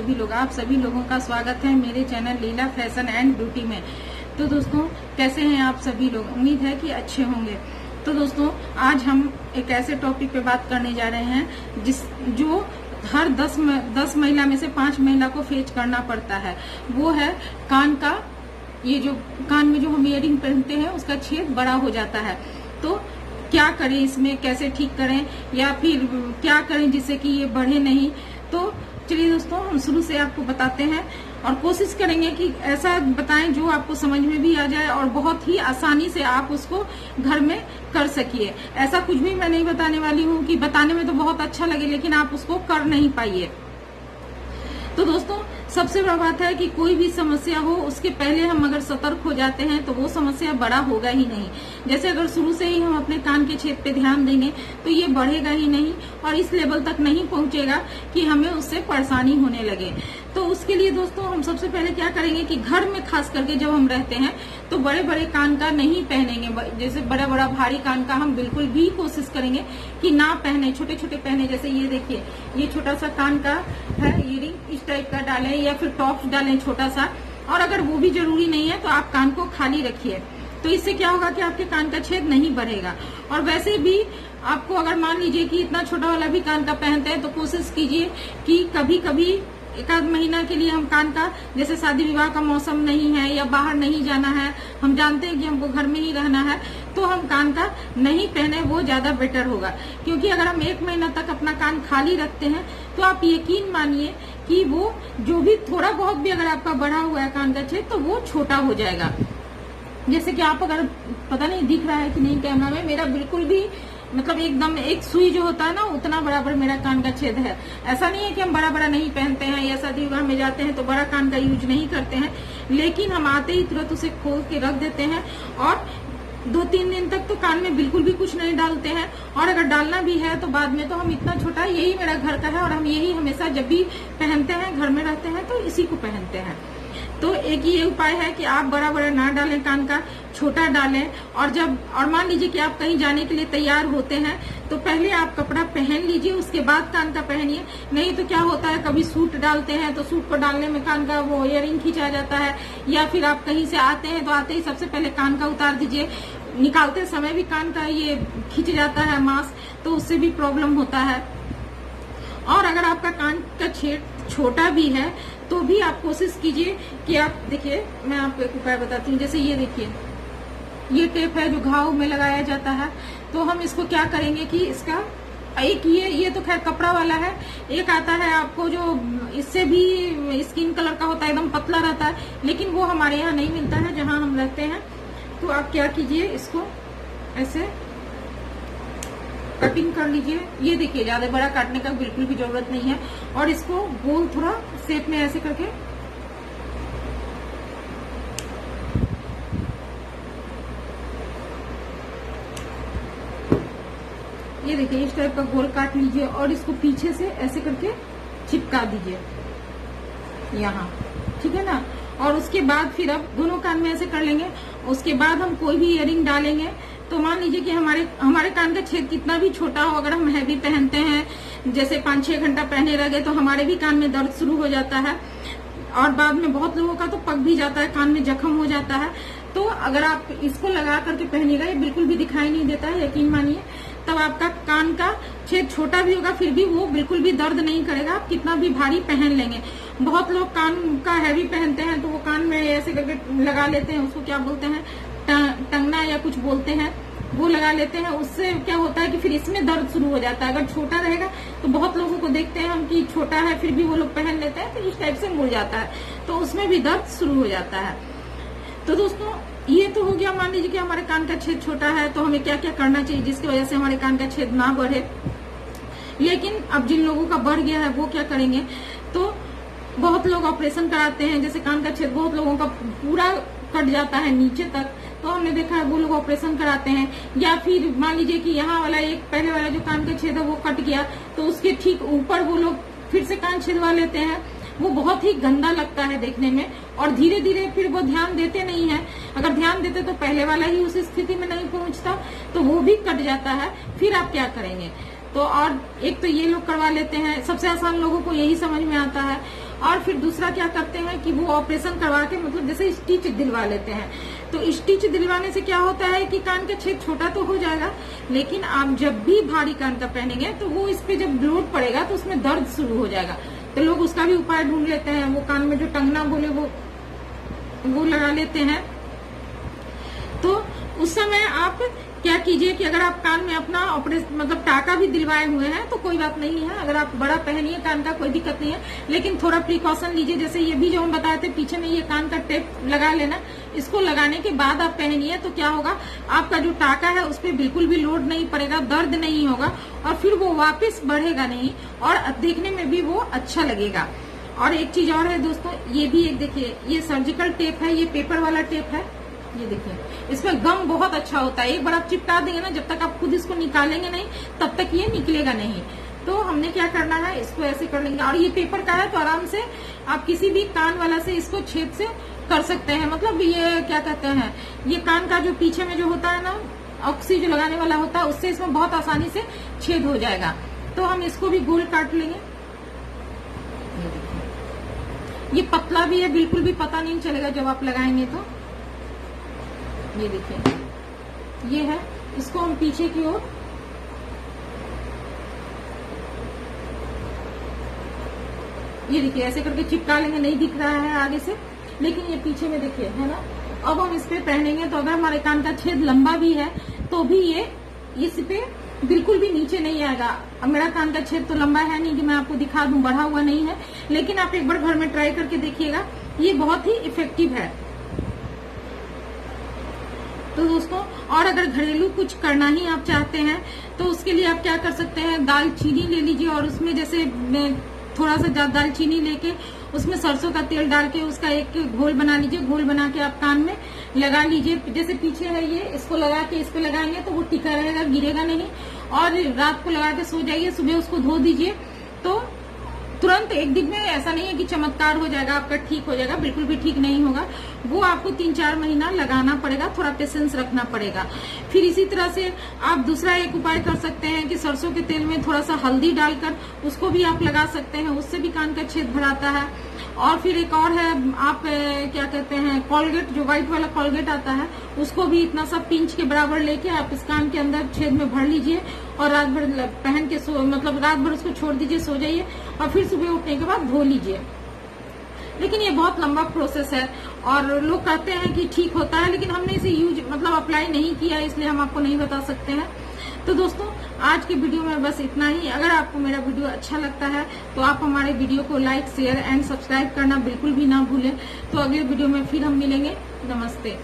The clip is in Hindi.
सभी लोग, आप सभी लोगों का स्वागत है मेरे channel Leela fashion and beauty में। तो दोस्तों कैसे हैं आप सभी लोग? उम्मीद है कि अच्छे होंगे। तो दोस्तों आज हम एक ऐसे टॉपिक पे बात करने जा रहे हैं जो हर 10 महिला में से 5 महिला को फेस करना पड़ता है। वो है कान का, ये जो कान में जो हम इयरिंग पहनते हैं उसका छेद बड़ा हो जाता है। तो क्या करें, इसमें कैसे ठीक करें या फिर क्या करें जिससे कि ये बढ़े नहीं। तो चलिए दोस्तों हम शुरू से आपको बताते हैं और कोशिश करेंगे कि ऐसा बताएं जो आपको समझ में भी आ जाए और बहुत ही आसानी से आप उसको घर में कर सकिए। ऐसा कुछ भी मैं नहीं बताने वाली हूँ कि बताने में तो बहुत अच्छा लगे लेकिन आप उसको कर नहीं पाइए। तो दोस्तों सबसे बड़ा बात है कि कोई भी समस्या हो उसके पहले हम अगर सतर्क हो जाते हैं तो वो समस्या बड़ा होगा ही नहीं। जैसे अगर शुरू से ही हम अपने कान के छेद पे ध्यान देंगे तो ये बढ़ेगा ही नहीं और इस लेवल तक नहीं पहुंचेगा कि हमें उससे परेशानी होने लगे। तो उसके लिए दोस्तों हम सबसे पहले क्या करेंगे कि घर में खास करके जब हम रहते हैं तो बड़े बड़े कान का नहीं पहनेंगे। जैसे बड़ा बड़ा भारी कान का हम बिल्कुल भी कोशिश करेंगे कि ना पहने, छोटे छोटे पहने। जैसे ये देखिए, ये छोटा सा कान का है इयरिंग, इस टाइप का डालें या फिर टॉप्स डालें छोटा सा। और अगर वो भी जरूरी नहीं है तो आप कान को खाली रखिए। तो इससे क्या होगा कि आपके कान का छेद नहीं बढ़ेगा। और वैसे भी आपको अगर मान लीजिए कि इतना छोटा वाला भी कान का पहनते हैं तो कोशिश कीजिए कि कभी कभी एक आध महीना के लिए हम कान का, जैसे शादी विवाह का मौसम नहीं है या बाहर नहीं जाना है, हम जानते हैं कि हमको घर में ही रहना है, तो हम कान का नहीं पहने, वो ज्यादा बेटर होगा। क्योंकि अगर हम 1 महीना तक अपना कान खाली रखते हैं तो आप यकीन मानिए कि वो जो भी थोड़ा बहुत भी अगर आपका बढ़ा हुआ है कान का छेद तो वो छोटा हो जाएगा। जैसे कि आप अगर, पता नहीं दिख रहा है कि नहीं कैमरा में, मेरा बिल्कुल भी मतलब एकदम एक सुई जो होता है ना उतना बराबर मेरा कान का छेद है। ऐसा नहीं है कि हम बड़ा बड़ा नहीं पहनते हैं या शादी विवाह में जाते हैं तो बड़ा कान का यूज नहीं करते हैं, लेकिन हम आते ही तुरंत उसे खोल के रख देते हैं और 2-3 दिन तक तो कान में बिल्कुल भी कुछ नहीं डालते हैं। और अगर डालना भी है तो बाद में तो हम इतना छोटा, यही मेरा घर का है और हम यही हमेशा जब भी पहनते हैं, घर में रहते हैं तो इसी को पहनते हैं। तो एक ये उपाय है कि आप बड़ा बड़ा ना डालें कान का, छोटा डालें। और मान लीजिए कि आप कहीं जाने के लिए तैयार होते हैं तो पहले आप कपड़ा पहन लीजिए, उसके बाद कान का पहनिए। नहीं तो क्या होता है, कभी सूट डालते हैं तो सूट को डालने में कान का वो इयरिंग खींचा जाता है, या फिर आप कहीं से आते हैं तो आते ही सबसे पहले कान का उतार दीजिए। निकालते समय भी कान का ये खींच जाता है मांस, तो उससे भी प्रॉब्लम होता है। और अगर आपका कान का छेद छोटा भी है तो भी आप कोशिश कीजिए कि आप, देखिए मैं आपको एक उपाय बताती हूँ। जैसे ये देखिए, ये टेप है जो घाव में लगाया जाता है। तो हम इसको क्या करेंगे कि इसका एक ये तो खैर कपड़ा वाला है, एक आता है आपको जो इससे भी स्किन कलर का होता है, एकदम पतला रहता है, लेकिन वो हमारे यहाँ नहीं मिलता है जहाँ हम रहते हैं। तो आप क्या कीजिए, इसको ऐसे कटिंग कर लीजिए। ये देखिए, ज्यादा बड़ा काटने का बिल्कुल भी जरूरत नहीं है। और इसको गोल थोड़ा शेप में ऐसे करके ये देखिए, इस टाइप का गोल काट लीजिए और इसको पीछे से ऐसे करके चिपका दीजिए यहाँ, ठीक है ना। और उसके बाद फिर अब दोनों कान में ऐसे कर लेंगे। उसके बाद हम कोई भी इयरिंग डालेंगे तो मान लीजिए कि हमारे कान का छेद कितना भी छोटा हो, अगर हम हैवी पहनते हैं, जैसे 5-6 घंटा पहने रह गए, तो हमारे भी कान में दर्द शुरू हो जाता है और बाद में बहुत लोगों का तो पक भी जाता है, कान में जख्म हो जाता है। तो अगर आप इसको लगा करके पहनिएगा, ये बिल्कुल भी दिखाई नहीं देता है, यकीन मानिए। तब आपका कान का छेद छोटा भी होगा फिर भी वो बिल्कुल भी दर्द नहीं करेगा, आप कितना भी भारी पहन लेंगे। बहुत लोग कान का हैवी पहनते हैं तो वो कान में ऐसे करके लगा लेते हैं, उसको क्या बोलते हैं, टंगना या कुछ बोलते हैं, वो लगा लेते हैं। उससे क्या होता है कि फिर इसमें दर्द शुरू हो जाता है। अगर छोटा रहेगा तो बहुत लोगों को देखते हैं हम कि छोटा है फिर भी वो लोग पहन लेते हैं तो इस टाइप से मुड़ जाता है, तो उसमें भी दर्द शुरू हो जाता है। तो दोस्तों ये तो हो गया, मान लीजिए कि हमारे कान का छेद छोटा है तो हमें क्या क्या करना चाहिए जिसकी वजह से हमारे कान का छेद ना बढ़े। लेकिन अब जिन लोगों का बढ़ गया है वो क्या करेंगे, तो बहुत लोग ऑपरेशन कराते हैं। जैसे कान का छेद बहुत लोगों का पूरा कट जाता है नीचे तक, तो हमने देखा है वो लोग ऑपरेशन कराते हैं। या फिर मान लीजिए कि यहाँ वाला एक पहले वाला जो कान का छेद है वो कट गया तो उसके ठीक ऊपर वो लोग फिर से कान छेदवा लेते हैं। वो बहुत ही गंदा लगता है देखने में और धीरे धीरे फिर वो ध्यान देते नहीं है। अगर ध्यान देते तो पहले वाला ही उस स्थिति में नहीं पहुंचता, तो वो भी कट जाता है। फिर आप क्या करेंगे? तो और एक तो ये लोग करवा लेते हैं, सबसे आसान लोगों को यही समझ में आता है। और फिर दूसरा क्या करते हैं कि वो ऑपरेशन करवा के मतलब जैसे स्टिच दिलवा लेते हैं। तो स्टिच दिलवाने से क्या होता है कि कान का छेद छोटा तो हो जाएगा, लेकिन आप जब भी भारी कान का पहनेंगे तो वो इस पे जब लोड पड़ेगा तो उसमें दर्द शुरू हो जाएगा। तो लोग उसका भी उपाय ढूंढ लेते हैं, वो कान में जो टंगना बोले वो लगा लेते हैं। तो उस समय आप क्या कीजिए कि अगर आप कान में अपना ऑपरेशन मतलब टाका भी दिलवाए हुए हैं तो कोई बात नहीं है, अगर आप बड़ा पहनिए कान का कोई दिक्कत नहीं है, लेकिन थोड़ा प्रिकॉशन लीजिए। जैसे ये भी जो हम बताए थे पीछे में ये कान का टेप लगा लेना, इसको लगाने के बाद आप पहनिए तो क्या होगा, आपका जो टाका है उस पर बिल्कुल भी लोड नहीं पड़ेगा, दर्द नहीं होगा और फिर वो वापस बढ़ेगा नहीं और देखने में भी वो अच्छा लगेगा। और एक चीज और है दोस्तों, ये भी एक देखिए, ये सर्जिकल टेप है, ये पेपर वाला टेप है, ये देखिए इसमें गम बहुत अच्छा होता है। एक बार आप चिपका देंगे ना, जब तक आप खुद इसको निकालेंगे नहीं तब तक ये निकलेगा नहीं। तो हमने क्या करना है, इसको ऐसे कर लेंगे। और ये पेपर का है तो आराम से आप किसी भी कान वाला से इसको छेद से कर सकते हैं। मतलब ये क्या कहते हैं, ये कान का जो पीछे में जो होता है ना ऑक्सी जो लगाने वाला होता है, उससे इसमें बहुत आसानी से छेद हो जाएगा। तो हम इसको भी गोल काट लेंगे। ये पतला भी है, बिल्कुल भी पता नहीं चलेगा जब आप लगाएंगे तो। ये देखिए ये है, इसको हम पीछे की ओर ये देखिए ऐसे करके चिपका लेंगे। नहीं दिख रहा है आगे से, लेकिन ये पीछे में देखिए है ना। अब हम इस पे पहनेंगे तो अगर हमारे कान का छेद लंबा भी है तो भी ये इस पे बिल्कुल भी नीचे नहीं आएगा। अब मेरा कान का छेद तो लंबा है नहीं कि मैं आपको दिखा दूं, बढ़ा हुआ नहीं है, लेकिन आप एक बार घर में ट्राई करके देखिएगा, ये बहुत ही इफेक्टिव है। तो दोस्तों, और अगर घरेलू कुछ करना ही आप चाहते हैं तो उसके लिए आप क्या कर सकते हैं, दालचीनी ले लीजिए और उसमें जैसे थोड़ा सा दालचीनी लेके उसमें सरसों का तेल डाल के उसका एक घोल बना लीजिए। घोल बना के आप कान में लगा लीजिए। जैसे पीछे है ये, इसको लगा के इस पे लगाएंगे तो वो टिका रहेगा, गिरेगा नहीं। और रात को लगा के सो जाइए, सुबह उसको धो दीजिए तो तुरंत एक दिन में ऐसा नहीं है कि चमत्कार हो जाएगा, आपका ठीक हो जाएगा, बिल्कुल भी ठीक नहीं होगा। वो आपको 3-4 महीना लगाना पड़ेगा, थोड़ा पेशेंस रखना पड़ेगा। फिर इसी तरह से आप दूसरा एक उपाय कर सकते हैं कि सरसों के तेल में थोड़ा सा हल्दी डालकर उसको भी आप लगा सकते हैं, उससे भी कान का छेद भराता है। और फिर एक और है, आप क्या कहते हैं, कोलगेट, जो व्हाइट वाला कोलगेट आता है, उसको भी इतना सा पिंच के बराबर लेके आप इस कान के अंदर छेद में भर लीजिए और रात भर पहन के मतलब रात भर उसको छोड़ दीजिए, सो जाइए और फिर सुबह उठने के बाद धो लीजिए। लेकिन ये बहुत लंबा प्रोसेस है और लोग कहते हैं कि ठीक होता है, लेकिन हमने इसे मतलब अप्लाई नहीं किया, इसलिए हम आपको नहीं बता सकते हैं। तो दोस्तों, आज की वीडियो में बस इतना ही। अगर आपको मेरा वीडियो अच्छा लगता है तो आप हमारे वीडियो को लाइक, शेयर एंड सब्सक्राइब करना बिल्कुल भी ना भूलें। तो अगले वीडियो में फिर हम मिलेंगे। नमस्ते।